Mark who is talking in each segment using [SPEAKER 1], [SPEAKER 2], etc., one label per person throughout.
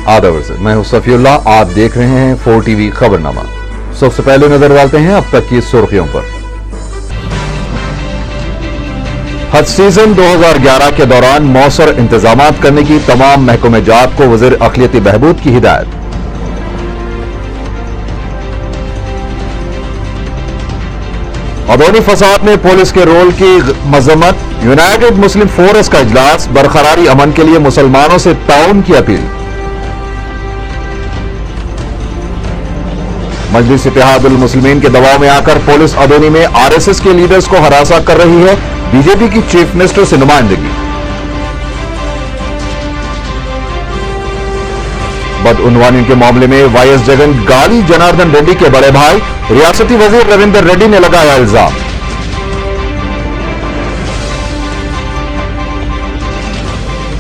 [SPEAKER 1] आदाब से मैं हूं सफीउल्लाह, आप देख रहे हैं 4 टीवी खबरनामा। सबसे पहले नजर डालते हैं अब तक की सुर्खियों पर। हज सीजन 2011 के दौरान मौसर इंतजामात करने की तमाम महकमे जात को वज़ीर अक़लियती बहबूद की हिदायत। अदौनी फसाद में पुलिस के रोल की मजम्मत। यूनाइटेड मुस्लिम फोरस का इजलास, बरकरारी अमन के लिए मुसलमानों से ताउन की अपील। मजलिस इत्तेहादुल मुस्लिमीन के दबाव में आकर पुलिस अदौनी में आरएसएस के लीडर्स को हरासा कर रही है, बीजेपी की चीफ मिनिस्टर से नुमाइंदगी। बदउनवानी के मामले में वाईएस जगन गाली जनार्दन रेड्डी के बड़े भाई, रियासती वजीर रविंदर रेड्डी ने लगाया इल्जाम।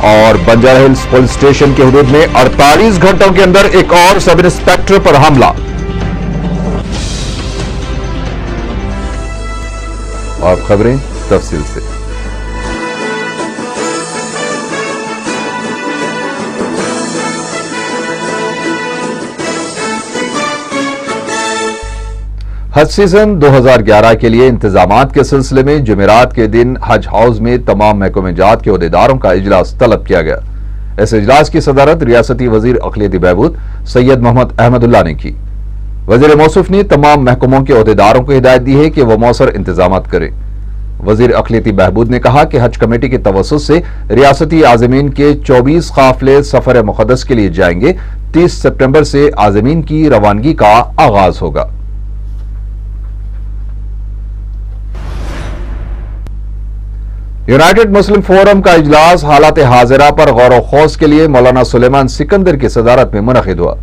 [SPEAKER 1] और बंजारा हिल्स पुलिस स्टेशन के हुदूद में 48 घंटों के अंदर एक और सब इंस्पेक्टर पर हमला। और खबरें तफसील से। हज सीजन 2011 के लिए इंतजामात के सिलसिले में जुमेरात के दिन हज हाउस में तमाम महकमे जात के ओहदेदारों का इजलास तलब किया गया। इस इजलास की सदारत रियासती वजीर अक़लियती बहबूद सैयद मोहम्मद अहमदुल्लाह ने की। वजीर मौसूफ ने तमाम महकमों के ओहदेदारों को हिदायत दी है कि वह मौसर इंतजामात करें। वजीर अक़लियती बहबूद ने कहा कि हज कमेटी की तवस्सुत से रियासती आज़मीन के 24 काफिले सफर मुक़द्दस के लिए जाएंगे। 30 सितंबर से आज़मीन की रवानगी का आगाज होगा। यूनाइटेड मुस्लिम फोरम का इजलास हालात हाजिरा पर गौर व खौस के लिए मौलाना सुलेमान सिकंदर की सदारत में मुनक़िद हुआ।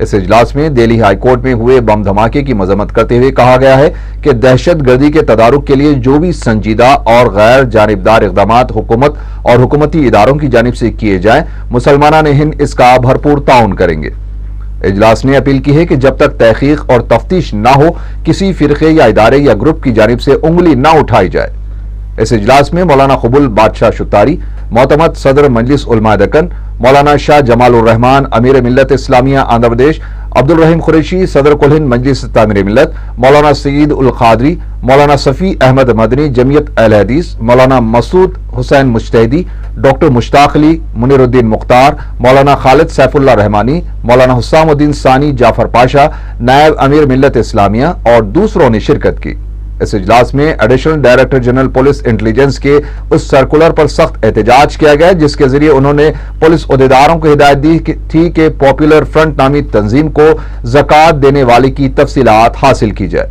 [SPEAKER 1] इस इजलास में दिल्ली हाई कोर्ट में हुए बम धमाके की मजम्मत करते हुए कहा गया है कि दहशत गर्दी के तदारुक के लिए जो भी संजीदा और गैर जानिबदार इक़दामात हुकूमत और हुकूमती इदारों की जानिब से किए जाएं, मुसलमानान हिंद इसका भरपूर ताउन करेंगे। इजलास ने अपील की है कि जब तक तहकीक और तफ्तीश ना हो, किसी फिरके या इदारे या ग्रुप की जानिब से उंगली ना उठाई जाए। इस इजलास में मौलाना कबूल बादशाह शुतारी, मोतमद सदर मजलिस उलमा दक्कन, मौलाना शाह जमालुर रहमान अमीर मिल्लत इस्लामिया आंध्र प्रदेश, अब्दुल रहीम कुरैशी सदर कुल हिंद मजलिस तामीर मिल्लत, मौलाना सईद उल कादरी, मौलाना सफ़ी अहमद मदनी जमीयत अहले हदीस, मौलाना मसूद हुसैन मुजतहिदी, डॉक्टर मुश्ताक अली, मुनीरुद्दीन मुख्तार, मौलाना खालिद सैफुल्लाह रहमानी, मौलाना हुस्सामुद्दीन सानी जाफर पाशा, नायब अमीर मिल्लत इस्लामिया और दूसरों ने शिरकत की। इस इजलास में additional director general police intelligence के उस सर्कुलर पर सख्त एहतजाज किया गया जिसके जरिए उन्होंने पुलिस ओहदेदारों को हिदायत दी थी कि पॉपुलर फ्रंट नामी तंजीम को ज़कात देने वाले की तफसीलात हासिल की जाए।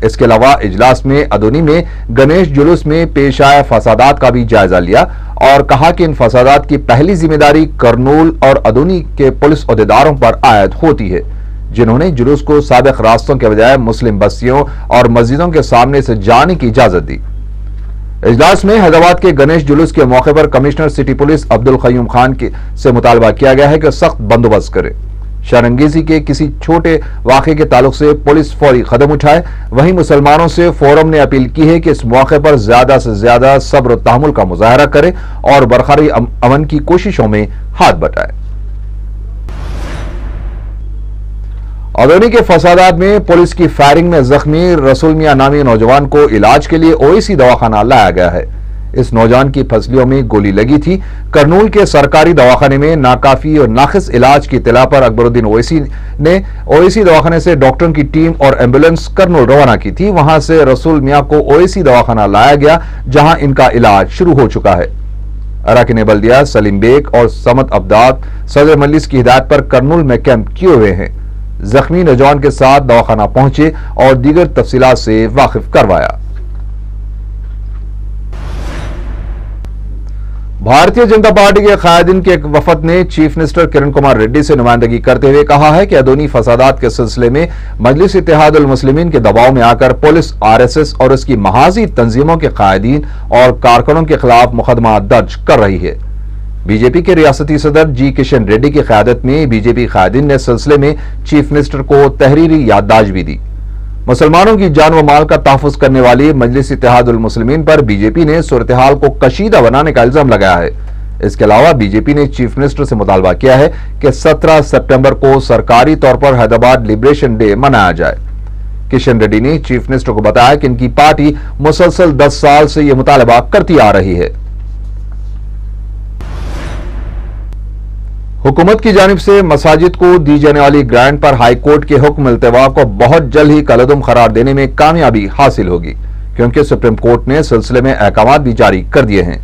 [SPEAKER 1] इसके अलावा इजलास में अदौनी में गणेश जुलूस में पेश आए फसादात का भी जायजा लिया और कहा कि इन फसादात की पहली जिम्मेदारी करनूल और अदौनी के पुलिस ओहदेदारों पर आयद होती है, जिन्होंने जुलूस को साबिक रास्तों के बजाय मुस्लिम बस्तियों और मस्जिदों के सामने से जाने की इजाजत दी। इजलास में हैदराबाद के गणेश जुलूस के मौके पर commissioner city police Abdul Qayyum Khan से मुतालबा किया गया है कि सख्त बंदोबस्त करे। शरंगेजी के किसी छोटे वाक़े के ताल्लुक से पुलिस फौरी कदम उठाए। वहीं मुसलमानों से फोरम ने अपील की है कि इस मौके पर ज्यादा से ज्यादा सब्र और तहम्मुल का मुजाहरा करे और बरकरारी अमन की कोशिशों में हाथ बटाए। अदौनी के फसादात में पुलिस की फायरिंग में जख्मी रसूल मियां नामी नौजवान को इलाज के लिए ओवैसी दवाखाना लाया गया है। इस नौजवान की फसलियों में गोली लगी थी। करनूल के सरकारी दवाखाने में नाकाफी और नाखिस इलाज की इत्तला पर अकबरुद्दीन ओवैसी ने ओवैसी दवाखाने से डॉक्टरों की टीम और एम्बुलेंस करनूल रवाना की थी। वहां से रसूल मियां को ओवैसी दवाखाना लाया गया जहां इनका इलाज शुरू हो चुका है। अरकान बल्दिया सलीम बेग और समद अब्दाद सदर मजलिस की हिदायत पर करनूल में कैंप किए हुए हैं। जख्मी नौजवान के साथ दवाखाना पहुंचे और दीगर तफसीलात से वाकिफ करवाया। भारतीय जनता पार्टी के कायदीन के एक वफद ने चीफ मिनिस्टर किरण कुमार रेड्डी से नुमाइंदगी करते हुए कहा है कि अदौनी फसादात के सिलसिले में मजलिस इत्तेहादुल मुस्लिमीन के दबाव में आकर पुलिस आरएसएस और उसकी महाजी तंजीमों के कायदीन और कारकुनों के खिलाफ मुकदमा दर्ज कर रही है। बीजेपी के रियासती सदर जी किशन रेड्डी की क़यादत में बीजेपी कायदीन ने सिलसिले में चीफ मिनिस्टर को तहरीरी याददाश्त भी दी। मुसलमानों की जान व माल का तहफ़्फ़ुज़ करने वाली मजलिस इत्तेहादुल मुस्लिमीन पर बीजेपी ने सूरत हाल को कशीदा बनाने का इल्जाम लगाया है। اس کے علاوہ بی جے پی نے چیف منسٹر سے مطالبہ کیا ہے کہ 17 سپٹمبر کو سرکاری طور پر حیدرآباد لبریشن ڈے منایا جائے۔ کشن ریڈی نے چیف منسٹر کو بتایا کہ ان کی پارٹی مسلسل 10 سال سے یہ مطالبہ کرتی آ رہی ہے۔ حکومت کی جانب سے مساجد کو دی جانے والی گرانٹ پر ہائی کورٹ کے حکم التوا کو بہت جلد ہی کالعدم قرار دینے میں کامیابی حاصل ہوگی، کیونکہ سپریم کورٹ نے سلسلے میں احکامات بھی جاری کر دیے ہیں۔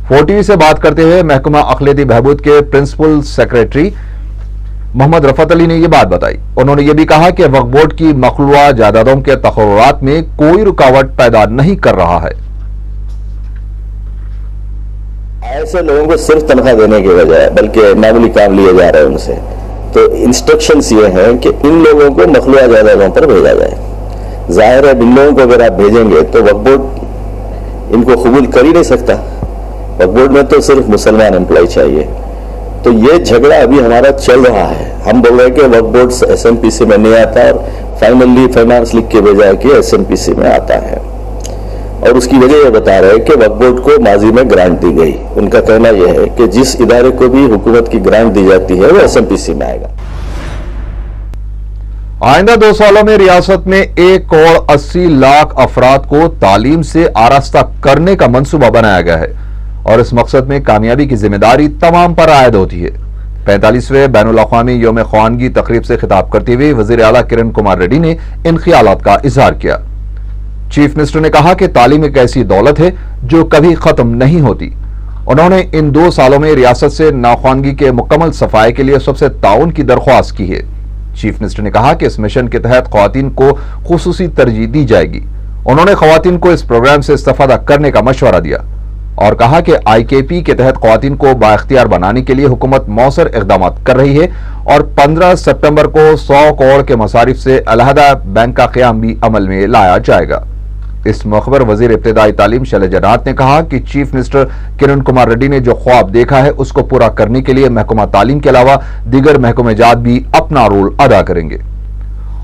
[SPEAKER 1] 4TV سے بات کرتے ہوئے محکمہ اقلیتی بہبود کے پرنسپل سیکریٹری محمد رفعت علی نے یہ بات بتائی۔ انہوں نے یہ بھی کہا کہ وقف بورڈ کی مخلوعہ جائیدادوں کے تقررات میں کوئی رکاوٹ پیدا نہیں کر رہا ہے۔
[SPEAKER 2] ایسے لوگوں کو صرف تنخواہ دینے کے بجائے بلکہ معمولی کام لیے جا رہے ہیں ان سے، تو انسٹرکشنز یہ ہیں کہ ان لوگوں کو مخلوعہ جائیدادوں پر بھیجا جائے۔ ظاہر ہے ان لوگوں کو اگر آپ بھیجیں گے تو وقف بورڈ ان کو قبول کر ہی نہیں سکتا۔ وقف بورڈ میں تو صرف مسلمان امپلائی چاہیے۔ تو یہ جھگڑا ابھی ہمارا چل رہا ہے۔ ہم بول رہے ہیں کہ وقف بورڈ SMPC میں نہیں آتا، اور فائنلی فائنانس لکھ کے بھیجا ہے کہ SMPC میں آتا ہے، اور اس کی وجہ یہ بتا رہے ہیں کہ وقف بورڈ کو ماضی میں گرانٹ دی گئی۔ ان کا کہنا یہ ہے کہ جس ادارے کو بھی حکومت کی گرانٹ دی جاتی ہے وہ SMPC میں آئے گا۔
[SPEAKER 1] آئندہ 2 سالوں میں ریاست میں 1 کروڑ 80 لاکھ افراد کو تعلیم سے آراستہ کرنے کا منصوبہ بنایا گیا ہے، اور اس مقصد میں کامیابی کی ذمہ داری تمام پر عائد ہوتی ہے۔ 45ویں بین الاقوامی یوم خوانگی تقریب سے خطاب کرتے ہوئے وزیر اعلیٰ کرن کمار ریڈی نے ان خیالات کا اظہار کیا۔ چیف منسٹر نے کہا کہ تعلیم ایک ایسی دولت ہے جو کبھی ختم نہیں ہوتی۔ انہوں نے ان 2 سالوں میں ریاست سے ناخواندگی کے مکمل صفائی کے لیے سب سے تعاون کی درخواست کی ہے۔ چیف منسٹر نے کہا کہ اس مشن کے تحت خواتین کو خصوصی ترجیح دی جائے گی۔ انہوں نے خواتین کو اس پروگرام سے استفادہ کرنے کا مشورہ دیا اور کہا کہ IKP کے تحت خواتین کو بااختیار بنانے کے لیے حکومت موثر اقدامات کر رہی ہے، اور 15 سپٹمبر کو 100 کروڑ کے مصارف سے علیحدہ بینک کا قیام بھی عمل میں لایا جائے گا۔ اس موقع پر وزیر ابتدائی تعلیم شیلجا ناتھ نے کہا کہ چیف منسٹر کرن کمار ریڈی نے جو خواب دیکھا ہے اس کو پورا کرنے کے لیے محکمہ تعلیم کے علاوہ دیگر محکمہ جات بھی اپنا رول ادا کریں گے۔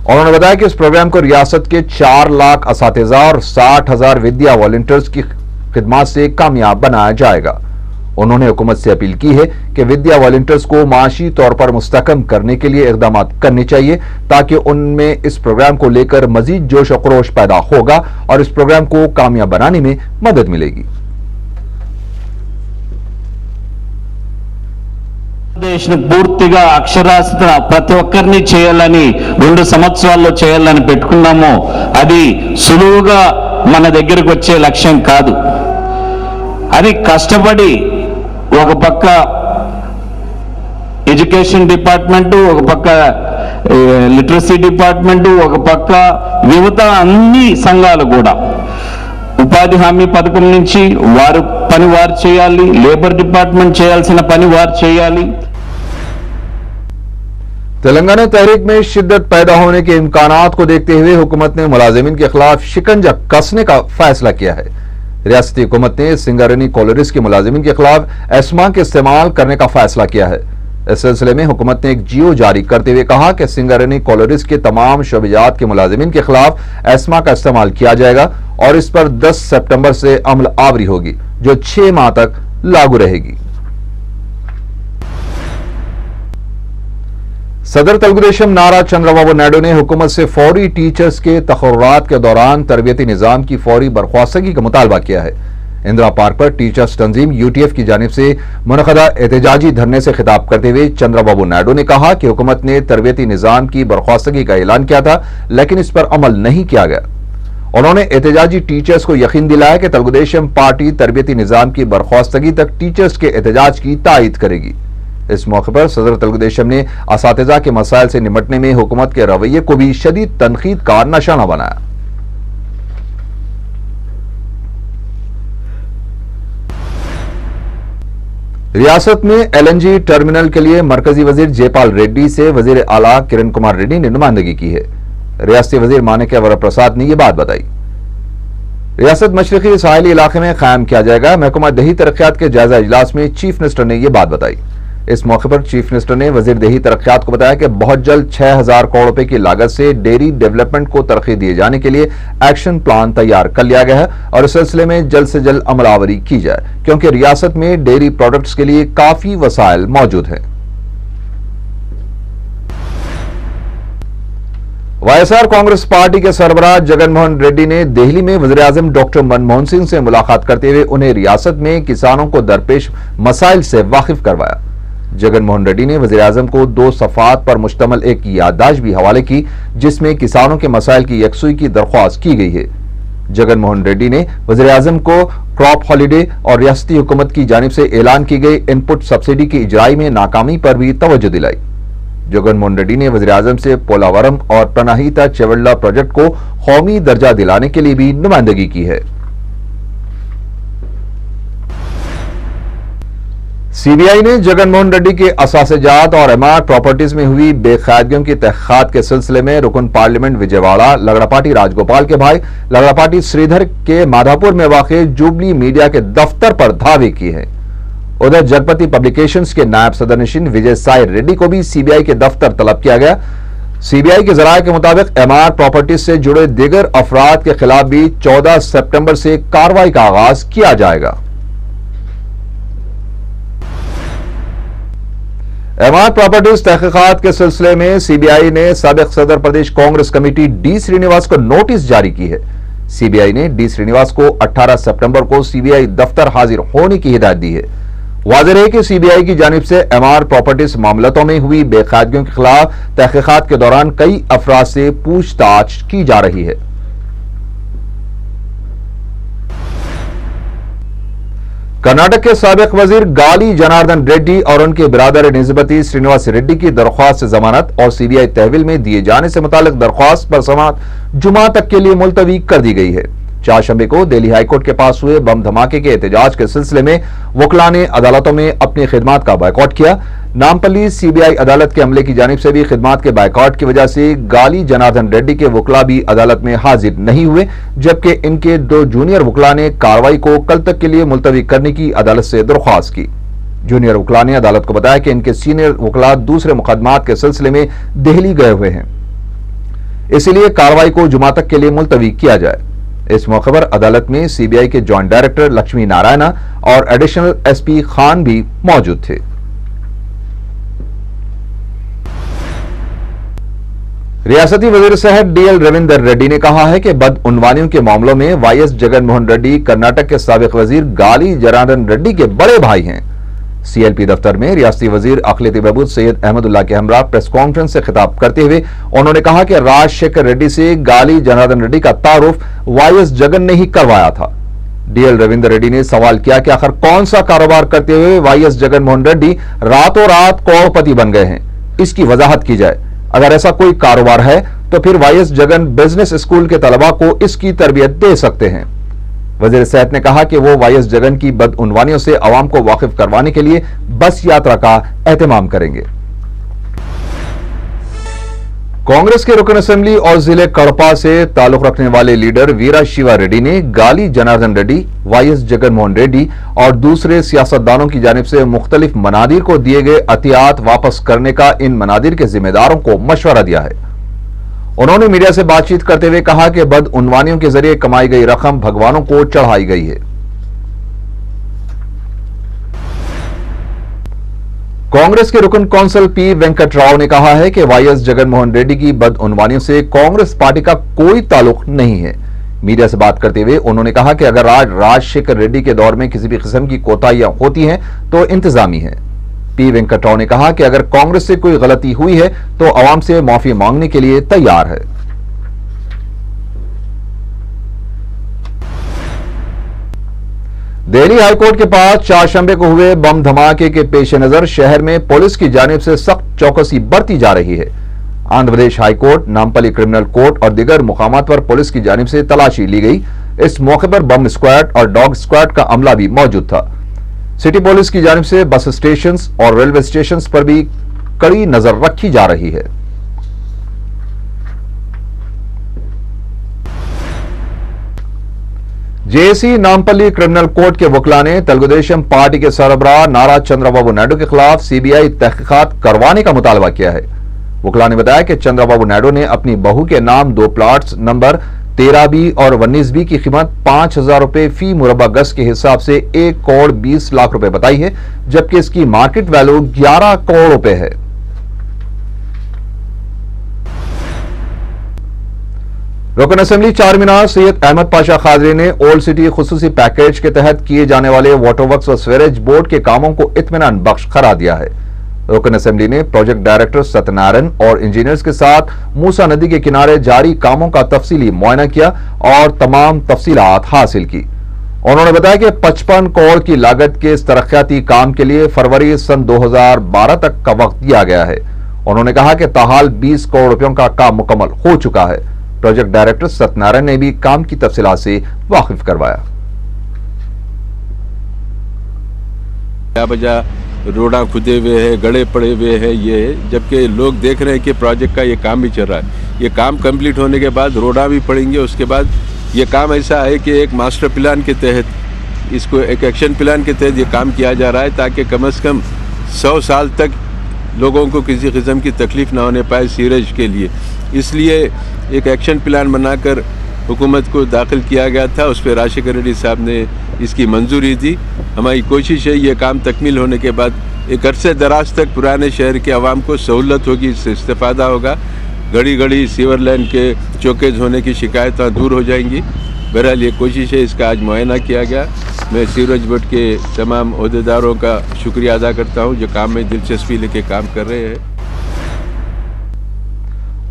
[SPEAKER 1] انہوں نے بتایا کہ اس پروگرام کو ریاست کے 4 لاکھ اساتذہ اور 60,000 ودیا والنٹیئرز کی خدمات سے کامیاب بنایا جائے گا۔ انہوں نے حکومت سے اپیل کی ہے کہ ودیا والنٹیئرز کو معاشی طور پر مستحکم کرنے کے لیے اقدامات کرنے چاہیے، تاکہ ان میں اس پروگرام کو لے کر مزید جوش و خروش پیدا ہوگا اور اس پروگرام کو کامیاب بنانے میں مدد ملے گی۔
[SPEAKER 3] పూర్తిగా అక్షరాస్యత ప్రతి ఒక్కరిని చేయాలని 2 సంవత్సరాల్లో చేయాలని పెట్టుకున్నాము। అది సులువుగా మన దగ్గరికి వచ్చే లక్ష్యం కాదు। అది కష్టపడి ఒక పక్క ఎడ్యుకేషన్ డిపార్ట్మెంట్, ఒక పక్క లిటరసీ డిపార్ట్మెంట్, ఒక పక్క యువత అన్ని సంఘాలు కూడా ఉపాధి హామీ పథకం నుంచి వారు పని వారు చేయాలి, లేబర్ డిపార్ట్మెంట్ చేయాల్సిన పని వారు చేయాలి।
[SPEAKER 1] تلنگانہ تحریک میں شدت پیدا ہونے کے امکانات کو دیکھتے ہوئے حکومت نے ملازمین کے خلاف شکنجہ کسنے کا فیصلہ کیا ہے۔ ریاستی حکومت نے سنگارینی کالریز کے ملازمین کے خلاف ایسما کے استعمال کرنے کا فیصلہ کیا ہے۔ اس سلسلے میں حکومت نے ایک جیو جاری کرتے ہوئے کہا کہ سنگارینی کالریز کے تمام شعبیات کے ملازمین کے خلاف ایسما کا استعمال کیا جائے گا، اور اس پر 10 سپٹمبر سے عمل آوری ہوگی، جو 6 ماہ تک لاگو رہے گی۔ صدر تلگو دیشم نارا چندرا بابو نائیڈو نے حکومت سے فوری ٹیچرز کے تقررات کے دوران تربیتی نظام کی فوری برخواستگی کا مطالبہ کیا ہے۔ اندرا پارک پر ٹیچرز تنظیم UTF کی جانب سے منعقدہ احتجاجی دھرنے سے خطاب کرتے ہوئے چندرا بابو نائیڈو نے کہا کہ حکومت نے تربیتی نظام کی برخواستگی کا اعلان کیا تھا، لیکن اس پر عمل نہیں کیا گیا۔ انہوں نے احتجاجی ٹیچرز کو یقین دلایا کہ تلگو دیشم پارٹی تربیتی نظام کی برخواستگی تک ٹیچرز کے احتجاج کی تائید کرے گی۔ اس موقع پر صدر تلگو دیشم نے اساتذہ کے مسائل سے نمٹنے میں حکومت کے رویے کو بھی شدید تنقید کا نشانہ بنایا۔ ریاست میں LNG ٹرمینل کے لیے مرکزی وزیر جے پال ریڈی سے وزیر اعلیٰ کرن کمار ریڈی نے نمائندگی کی ہے۔ ریاستی وزیر مانیکیا ورا پرساد نے یہ بات بتائی۔ ریاست مشرقی ساحلی علاقے میں قائم کیا جائے گا۔ محکمہ دیہی ترقیات کے جائزہ اجلاس میں چیف منسٹر نے یہ بات بتائی۔ इस मौके पर चीफ मिनिस्टर ने वजीर देही तरक्यात को बताया कि बहुत जल्द 6,000 करोड़ रुपए की लागत से डेयरी डेवलपमेंट को तरक्की दिए जाने के लिए एक्शन प्लान तैयार कर लिया गया है और इस सिलसिले में जल्द से जल्द अमलावरी की जाए, क्योंकि रियासत में डेयरी प्रोडक्ट्स के लिए काफी वसाइल मौजूद हैं। वाईएसआर कांग्रेस पार्टी के सरबराह जगन मोहन रेड्डी ने दिल्ली में वज़ीर आज़म डॉक्टर मनमोहन सिंह से मुलाकात करते हुए उन्हें रियासत में किसानों को दरपेश मसाइल से वाकिफ करवाया। जगन मोहन रेड्डी ने वज़ीर आज़म को 2 सफ़ात पर मुश्तमिल एक याददाश्त भी हवाले की, जिसमें किसानों के मसाइल की यकसुई की दरख्वास्त की गई है। जगन मोहन रेड्डी ने वज़ीर आज़म को क्रॉप हॉलिडे और रियासती हुकूमत की जानिब से ऐलान की गई इनपुट सब्सिडी की इजराई में नाकामी पर भी तवज्जो दिलाई। जगन मोहन रेड्डी ने वज़ीर आज़म से पोलावरम और प्रनाहिता चेवल्ला प्रोजेक्ट को कौमी दर्जा दिलाने के लिए भी नुमाइंदगी की है। सीबीआई ने जगन मोहन रेड्डी के असासेजात और एमआर प्रॉपर्टीज में हुई बेकायदगियों की तहकीकात के सिलसिले में रुकन पार्लियामेंट विजयवाड़ा लगड़ापाटी राजगोपाल के भाई लगड़ापाटी श्रीधर के माधापुर में वाक़ जुबली मीडिया के दफ्तर पर धावे की है। उधर जगपति पब्लिकेशंस के नायब सदरनशीन विजय साई रेड्डी को भी सीबीआई के दफ्तर तलब किया गया। सीबीआई के जराये के मुताबिक एमआर प्रॉपर्टीज से जुड़े दीगर अफराद के खिलाफ भी 14 सितंबर से कार्रवाई का आगाज किया जाएगा। एमआर प्रॉपर्टीज तहकीकात के सिलसिले में सीबीआई ने साबिक सदर प्रदेश कांग्रेस कमेटी डी श्रीनिवास को नोटिस जारी की है। सीबीआई ने डी श्रीनिवास को 18 सितंबर को सीबीआई दफ्तर हाजिर होने की हिदायत दी है। वाज़ेह है कि सीबीआई की जानिब से एमआर प्रॉपर्टीज मामलों में हुई बेकायदगियों के खिलाफ तहकीकात के दौरान कई अफराद से पूछताछ की जा रही है। कर्नाटक के साबिक वजीर गाली जनार्दन रेड्डी और उनके बिरादर निस्बती श्रीनिवास रेड्डी की दरख्वास्त जमानत और सीबीआई तहवील में दिए जाने से मुतालिक दरख्वास्त पर समाअत जुमा तक के लिए मुलतवी कर दी गई है। चारशंबे को दिल्ली हाईकोर्ट के पास हुए बम धमाके के एहतजाज के सिलसिले में वकला ने अदालतों में अपनी खिदमात का बायकॉट किया। नामपल्ली सीबीआई अदालत के अमले की जानिब से भी खिदमात के बायकॉट की वजह से गाली जनार्दन रेड्डी के वकला भी अदालत में हाजिर नहीं हुए, जबकि इनके 2 जूनियर वकला ने कार्रवाई को कल तक के लिए मुलतवी करने की अदालत से दरख्वास्त की। जूनियर वकला ने अदालत को बताया कि इनके सीनियर वकला दूसरे मुकदमात के सिलसिले में दिल्ली गए हुए हैं, इसीलिए कार्रवाई को जुमा तक के लिए मुलतवी किया जाए। इस मौके पर अदालत में सीबीआई के जॉइंट डायरेक्टर लक्ष्मी नारायणा और एडिशनल एसपी खान भी मौजूद थे। रियासती वजीर सेहत डीएल रविंदर रेड्डी ने कहा है कि बदउनवानियों के मामलों में वाईएस जगन मोहन रेड्डी कर्नाटक के साबिक वजीर गाली जनार्दन रेड्डी के बड़े भाई हैं। सीएलपी दफ्तर में रियासती वजीर अखिलेती बहबूद सैयद अहमदुल्लाह के हमरा प्रेस कॉन्फ्रेंस से खिताब करते हुए उन्होंने कहा कि राजशेखर रेड्डी से गाली जनार्दन रेड्डी का तारुफ वाईएस जगन ने ही करवाया था। डीएल रविंदर रेड्डी ने सवाल किया कि आखिर कौन सा कारोबार करते हुए वाईएस जगन मोहन रेड्डी रातों रात करोड़पति बन गए हैं, इसकी वजाहत की जाए। अगर ऐसा कोई कारोबार है तो फिर वाईएस जगन बिजनेस स्कूल के तलबा को इसकी तरबियत दे सकते हैं। वजीर सेहत ने कहा कि वो वाईएस जगन की बदउनवानियों से अवाम को वाकिफ करवाने के लिए बस यात्रा का एहतमाम करेंगे। कांग्रेस के रुकन असेंबली और जिले कड़पा से ताल्लुक रखने वाले लीडर वीरा शिवा रेड्डी ने गाली जनार्दन रेड्डी, वाईएस जगन मोहन रेड्डी और दूसरे सियासतदानों की जानिब से मुख्तलिफ मनादिर को दिए गए अतियात वापस करने का इन मनादिर के जिम्मेदारों को मशवरा दिया है। उन्होंने मीडिया से बातचीत करते हुए कहा कि बदउनवानियों के जरिए कमाई गई रकम भगवानों को चढ़ाई गई है। कांग्रेस के रुकन कौंसल पी वेंकट राव ने कहा है कि वाईएस जगन मोहन रेड्डी की बदउनवानियों से कांग्रेस पार्टी का कोई ताल्लुक नहीं है। मीडिया से बात करते हुए उन्होंने कहा कि अगर आज राजशेखर रेड्डी के दौर में किसी भी किस्म की कोताहियां होती हैं तो इंतजामी है। पी वेंकट राव ने कहा कि अगर कांग्रेस से कोई गलती हुई है तो अवाम से माफी मांगने के लिए तैयार है। दिल्ली हाईकोर्ट के पास चारशंबे को हुए बम धमाके के पेश नजर शहर में पुलिस की जानिब से सख्त चौकसी बरती जा रही है। Andhra Pradesh high court, Nampally criminal court और दीगर मुकामात पर पुलिस की जानिब से तलाशी ली गई। इस मौके पर बम स्क्वाड और डॉग स्क्वाड का अमला भी मौजूद था। सिटी पुलिस की जानिब से बस स्टेशन और रेलवे स्टेशन पर भी कड़ी नजर रखी जा रही है। जेएसी नामपल्ली क्रिमिनल कोर्ट के वकला ने तेलुगुदेशम पार्टी के सरबराह नारा चंद्रबाबू नायडू के खिलाफ सीबीआई तहकीकात करवाने का मुतालबा किया है। वकला ने बताया कि चंद्रबाबू नायडू ने अपनी बहू के नाम 2 प्लॉट्स नंबर 13B और 19B की कीमत 5,000 रुपए फी मुरबा गज के हिसाब से 1 करोड़ 20 लाख रुपए बताई है, जबकि इसकी मार्केट वैल्यू 11 करोड़ रुपए है। रुकन असेंबली चारमीनार सैयद अहमद पाशा खादरी ने ओल्ड सिटी खुसूसी पैकेज के तहत किए जाने वाले वाटर वर्क्स और सीवरेज बोर्ड के कामों को इत्मीनान बख्श करार दिया है। रुकन असेंबली ने प्रोजेक्ट डायरेक्टर सत्यनारायण और इंजीनियर्स के साथ मूसा नदी के किनारे जारी कामों का तफसीली मुआयना किया और तमाम तफसीलात हासिल की। उन्होंने बताया कि 55 करोड़ की लागत के इस तरक्याती काम के लिए फरवरी सन 2012 तक का वक्त दिया गया है। उन्होंने कहा कि ताहाल 20 करोड़ रुपयों का काम मुकम्मल हो चुका है। प्रोजेक्ट डायरेक्टर सत्यनारायण ने भी काम की तफसीलात से वाकिफ करवाया।
[SPEAKER 4] रोड़ा खुदे हुए हैं, गड़े पड़े हुए हैं, ये जबकि लोग देख रहे हैं कि प्रोजेक्ट का ये काम भी चल रहा है। ये काम कंप्लीट होने के बाद रोड़ा भी पड़ेंगे। उसके बाद ये काम ऐसा है कि एक मास्टर प्लान के तहत, इसको एक एक्शन प्लान के तहत ये काम किया जा रहा है, ताकि कम से कम 100 साल तक लोगों को किसी किस्म की तकलीफ ना होने पाए सीवरेज के लिए। इसलिए एक एक्शन प्लान बनाकर हुकूमत को दाखिल किया गया था। उस पर राजशेखर रेड्डी साहब ने इसकी मंजूरी दी। हमारी कोशिश है ये काम तकमील होने के बाद एक अरसे दराज तक पुराने शहर के आवाम को सहूलत होगी, इससे इस्तेफादा होगा। घड़ी घड़ी सीवर लाइन के चौकेज होने की शिकायतें दूर हो जाएंगी। बहरहाल ये कोशिश है, इसका आज मुआयना किया गया। मैं सीवरेज बोर्ड के तमाम अहदेदारों का शुक्रिया अदा करता हूँ जो काम में दिलचस्पी लेके काम कर रहे हैं।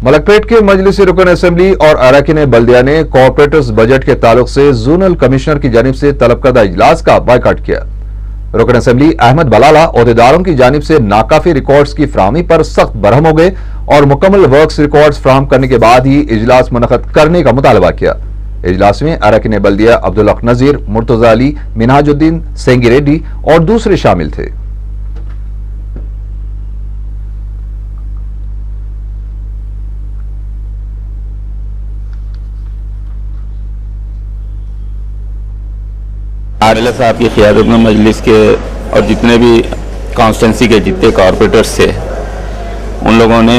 [SPEAKER 1] मलकपेट के मजलिसी रुकन असेंबली और अरकान बल्दिया ने कॉर्पोरेटर्स बजट के ताल्लुक से जोनल कमिश्नर की जानिब से तलब करदा इजलास का बायकाट किया। रुकन असेंबली अहमद बलाला अहदेदारों की जानिब से नाकाफी रिकॉर्ड्स की फराहमी पर सख्त बरहम हो गए और मुकम्मल वर्क्स रिकॉर्ड्स फराहम करने के बाद ही इजलास मुनक़द करने का मुतालबा किया। इजलास में अरकान बल्दिया अब्दुल हक नजीर, मुर्तजा अली, मिनहाजुद्दीन, सेंगी रेड्डी और दूसरे शामिल थे।
[SPEAKER 5] आदिला साहब की क़ियादत में मजलिस के और जितने भी कॉन्स्टिट्यूंसी के जितने कॉर्पोरेटर्स थे उन लोगों ने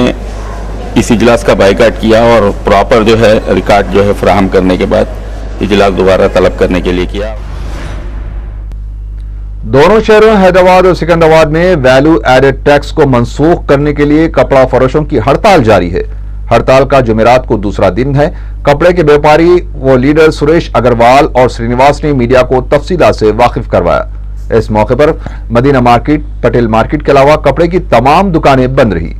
[SPEAKER 5] इस इजलास का बायकाट किया और प्रॉपर जो है रिकॉर्ड जो है फराहम करने के बाद इजलास दोबारा तलब करने के लिए किया।
[SPEAKER 1] दोनों शहरों हैदराबाद और सिकंदराबाद में वैल्यू एडेड टैक्स को मनसूख करने के लिए कपड़ा फरोशों की हड़ताल जारी है। हड़ताल का जुमेरात को दूसरा दिन है। कपड़े के व्यापारी व लीडर सुरेश अग्रवाल और श्रीनिवास ने मीडिया को तफसीलात से वाकिफ करवाया। इस मौके पर मदीना मार्केट, पटेल मार्केट के अलावा कपड़े की तमाम दुकानें बंद रही।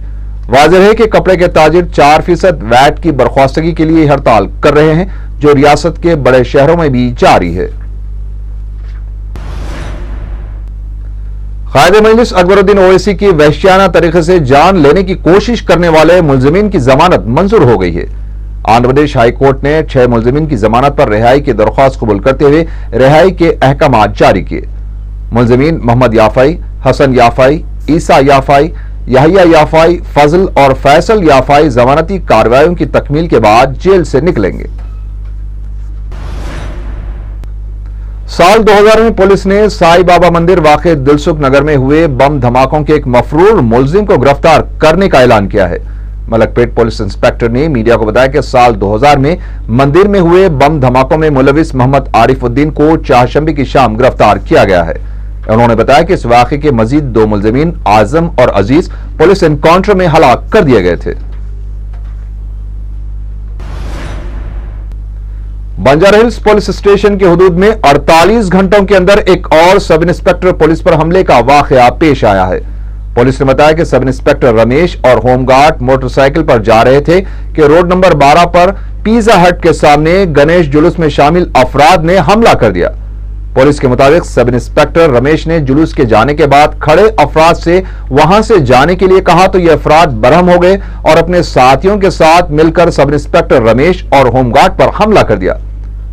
[SPEAKER 1] वाज़ेह है कि कपड़े के ताजिर 4% वैट की बर्खास्तगी के लिए हड़ताल कर रहे हैं, जो रियासत के बड़े शहरों में भी जारी है। कायद मजलिस अकबरुद्दीन ओवैसी की वहशियाना तरीके से जान लेने की कोशिश करने वाले मुलजिमीन की जमानत मंजूर हो गई है। आंध्र प्रदेश हाई कोर्ट ने 6 मुलजिमीन की जमानत पर रिहाई की दरख्वास्त कबूल करते हुए रिहाई के अहकाम जारी किए। मुलजिमीन मोहम्मद याफाई, हसन याफाई, ईसा याफाई, याहिया याफाई, फजल और फैसल याफाई जमानती कार्रवाइयों की तकमील के बाद जेल से निकलेंगे। साल 2000 में पुलिस ने साई बाबा मंदिर वाक़े दिलसुख नगर में हुए बम धमाकों के एक मफरूर मुलजिम को गिरफ्तार करने का ऐलान किया है। मलकपेट पुलिस इंस्पेक्टर ने मीडिया को बताया कि साल 2000 में मंदिर में हुए बम धमाकों में मुलविस मोहम्मद आरिफुद्दीन को चारशंबे की शाम गिरफ्तार किया गया है। उन्होंने बताया कि इस वाक़े के मजीद 2 मुलजिमीन आजम और अजीज पुलिस एनकाउंटर में हलाक कर दिए गए थे। बंजारा हिल्स पुलिस स्टेशन के हुदूद में 48 घंटों के अंदर एक और सब इंस्पेक्टर पुलिस पर हमले का वाकया पेश आया है। पुलिस ने बताया कि सब इंस्पेक्टर रमेश और होमगार्ड मोटरसाइकिल पर जा रहे थे कि रोड नंबर 12 पर पिज्जा हट के सामने गणेश जुलूस में शामिल अफराद ने हमला कर दिया। पुलिस के मुताबिक सब इंस्पेक्टर रमेश ने जुलूस के जाने के बाद खड़े अफराद से वहां से जाने के लिए कहा तो ये अफराद बरहम हो गए और अपने साथियों के साथ मिलकर सब इंस्पेक्टर रमेश और होमगार्ड पर हमला कर दिया।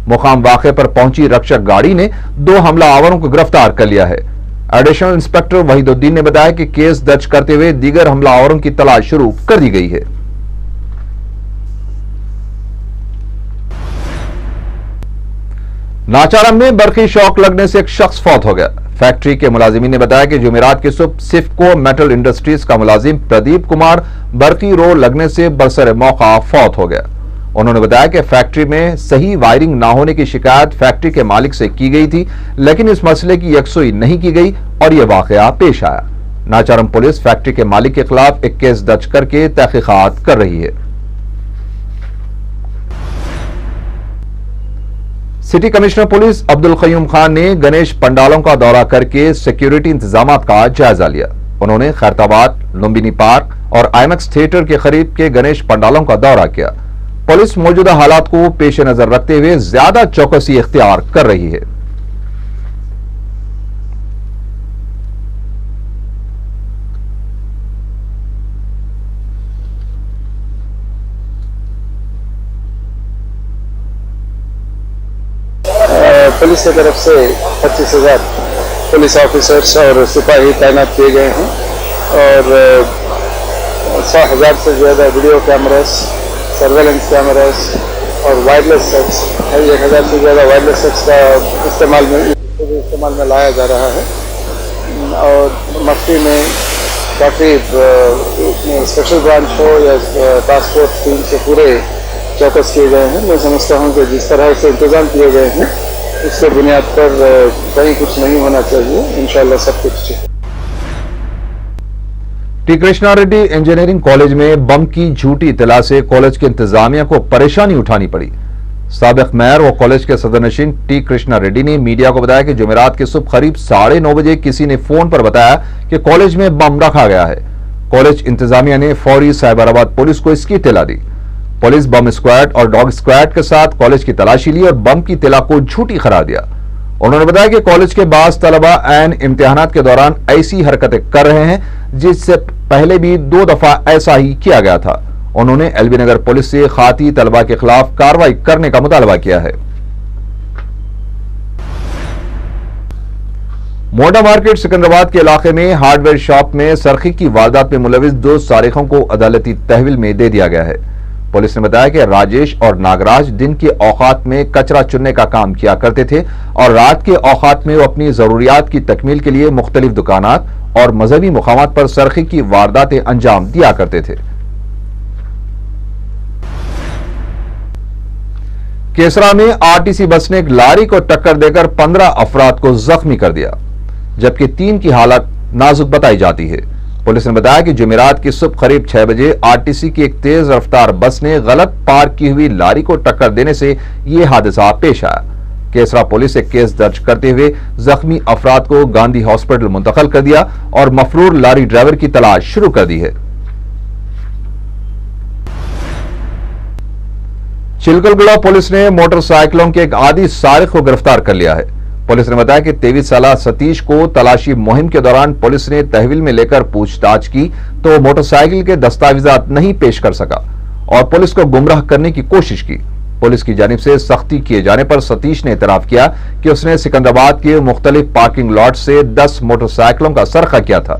[SPEAKER 1] मुकाम वाक़े पर पहुंची रक्षक गाड़ी ने 2 हमलावरों को गिरफ्तार कर लिया है। एडिशनल इंस्पेक्टर वहीदुद्दीन ने बताया कि केस दर्ज करते हुए दीगर हमलावरों की तलाश शुरू कर दी गई है। नाचारम में बरकी शॉक लगने से एक शख्स फौत हो गया। फैक्ट्री के मुलाजिमीन ने बताया कि जुमेरात की सुबह सिफको मेटल इंडस्ट्रीज का मुलाजिम प्रदीप कुमार बरकी रो लगने से बरसर मौका फौत हो गया। उन्होंने बताया कि फैक्ट्री में सही वायरिंग ना होने की शिकायत फैक्ट्री के मालिक से की गई थी, लेकिन इस मसले की यकसुई नहीं की गई और यह वाकया पेश आया। नाचारम पुलिस फैक्ट्री के मालिक के खिलाफ एक केस दर्ज करके तहकीकात कर रही है। City commissioner police Abdul Qayyum Khan ने गणेश पंडालों का दौरा करके सिक्योरिटी इंतजामात का जायजा लिया। उन्होंने खैरताबाद, लुम्बिनी पार्क और आईमैक्स थिएटर के करीब के गणेश पंडालों का दौरा किया। पुलिस मौजूदा हालात को पेश नजर रखते हुए ज्यादा चौकसी इख्तियार कर रही है।
[SPEAKER 6] पुलिस की तरफ से 25,000 पुलिस ऑफिसर्स और सिपाही तैनात किए गए हैं और 100,000 से ज़्यादा वीडियो कैमरास, सर्वेलेंस कैमरास और वायरलेस सेट्स, 1,000 से ज़्यादा वायरलेस सेट्स का इस्तेमाल में लाया जा रहा है। और मफ्ती में काफ़ी स्पेशल ब्रांच हो या टास्क फोर्स टीम से पूरे चौकस किए गए हैं। मैं समझता हूँ कि जिस तरह से इंतजाम किए गए हैं इसके बुनियाद पर कहीं कुछ नहीं होना चाहिए। इंशाअल्लाह सब कुछ ठीक।
[SPEAKER 1] T Krishna Reddy engineering college में बम की झूठी इत्तला से कॉलेज की इंतजामिया को परेशानी उठानी पड़ी। साबिक मेयर व कॉलेज के सदरनशीन टी कृष्णा रेड्डी ने मीडिया को बताया कि जुमेरात की सुबह करीब 9:30 बजे किसी ने फोन पर बताया कि कॉलेज में बम रखा गया है। कॉलेज इंतजामिया ने फौरी साइबराबाद पुलिस को इसकी इत्तला दी। पुलिस बम स्क्वाड और डॉग स्क्वाड के साथ कॉलेज की तलाशी ली और बम की इत्तला को झूठी करार दिया। उन्होंने बताया कि कॉलेज के बास तलबा ऐन इम्तिहानात के दौरान ऐसी हरकतें कर रहे हैं जिससे पहले भी 2 दफा ऐसा ही किया गया था। उन्होंने एलबी नगर पुलिस से खाती तलबा के खिलाफ कार्रवाई करने का मुतालबा किया है। मोटा मार्केट सिकंदराबाद के इलाके में हार्डवेयर शॉप में सरखी की वारदात में मुलविस 2 सारिकों को अदालती तहवील में दे दिया गया है। पुलिस ने बताया कि राजेश और नागराज दिन के औकात में कचरा चुनने का काम किया करते थे और रात के औकात में वो अपनी जरूरियात की तकमील के लिए मुख्तलिफ दुकानात और मजहबी मुकामात पर सरखी की वारदातें अंजाम दिया करते थे। केसरा में आरटीसी बस ने एक लारी को टक्कर देकर 15 अफराद को जख्मी कर दिया, जबकि 3 की हालत नाजुक बताई जाती है। पुलिस ने बताया कि जुमेरात की सुबह करीब 6 बजे आरटीसी की एक तेज रफ्तार बस ने गलत पार्क की हुई लारी को टक्कर देने से यह हादसा पेश आया। केसरा पुलिस एक केस दर्ज करते हुए जख्मी अफराद को गांधी हॉस्पिटल मुंतकिल कर दिया और मफरूर लारी ड्राइवर की तलाश शुरू कर दी है। चिलकलगुड़ा पुलिस ने मोटरसाइकिलों के एक आदी सारिक को गिरफ्तार कर लिया है। पुलिस ने बताया कि 23 साला सतीश को तलाशी मुहिम के दौरान पुलिस ने तहवील में लेकर पूछताछ की तो मोटरसाइकिल के दस्तावेजात नहीं पेश कर सका और पुलिस को गुमराह करने की कोशिश की। पुलिस की जानिब से सख्ती किए जाने पर सतीश ने इतराफ किया कि उसने सिकंदराबाद के मुख्तलिफ पार्किंग लॉट से 10 मोटरसाइकिलों का सरखा किया था।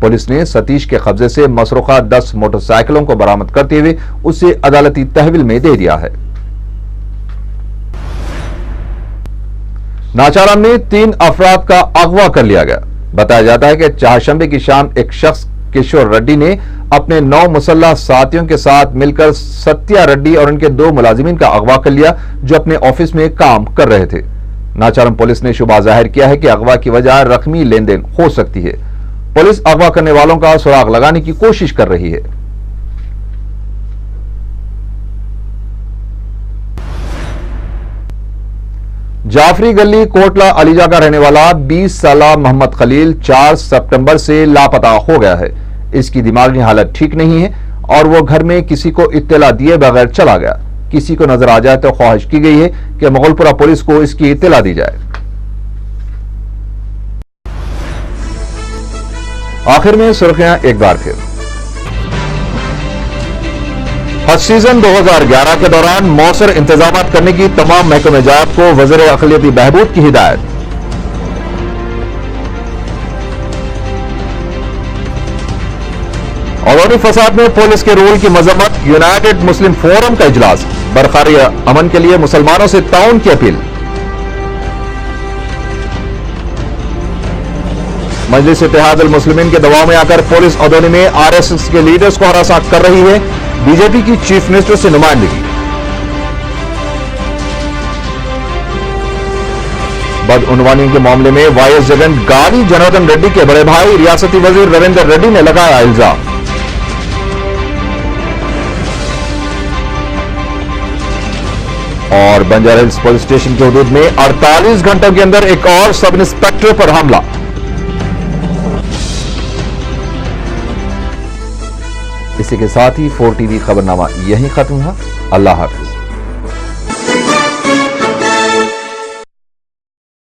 [SPEAKER 1] पुलिस ने सतीश के कब्जे से मसरूखा 10 मोटरसाइकिलों को बरामद करते हुए उसे अदालती तहवील में दे दिया है। नाचारम में 3 अफराद का अगवा कर लिया गया। बताया जाता है कि चाहशंबे की शाम एक शख्स किशोर रेड्डी ने अपने 9 मुसल्लह साथियों के साथ मिलकर सत्या रेड्डी और उनके 2 मुलाजिमीन का अगवा कर लिया जो अपने ऑफिस में काम कर रहे थे। नाचारम पुलिस ने शुबा जाहिर किया है कि अगवा की वजह रकमी लेन देन हो सकती है। पुलिस अगवा करने वालों का सुराग लगाने की कोशिश कर रही है। जाफरी गली कोटला अलीजा का रहने वाला 20 साला मोहम्मद खलील 4 सितंबर से लापता हो गया है। इसकी दिमागी हालत ठीक नहीं है और वो घर में किसी को इत्तला दिए बगैर चला गया। किसी को नजर आ जाए तो ख्वाहिश की गई है कि मुगलपुरा पुलिस को इसकी इत्तला दी जाए। आखिर में सुर्खियां एक बार फिर। हज सीजन 2011 के दौरान मौसर इंतजाम करने की तमाम महकमे जात को वज़ीर अक़लियती बहबूद की हिदायत। अवामी फसाद में पुलिस के रोल की मजम्मत। यूनाइटेड मुस्लिम फोरम का इजलास। बरक़रारी अमन के लिए मुसलमानों से ताउन की अपील। मजलिस इत्तेहाद अल मुस्लिमीन के दबाव में आकर पुलिस अदोनी में आरएसएस के लीडर्स को हरासा कर रही है। बीजेपी की चीफ मिनिस्टर से नुमाइंदगी। बदउनवानी के मामले में वाईएस जगन गाली जनार्दन रेड्डी के बड़े भाई रियासती वजीर रविंदर रेड्डी ने लगाया इल्जाम। और बंजारा हिल्स पुलिस स्टेशन के हुदूद में 48 घंटों के अंदर एक और सब इंस्पेक्टर पर हमला। इसी के साथ ही 4 टीवी खबरनामा यहीं खत्म हुआ। अल्लाह हाफिज।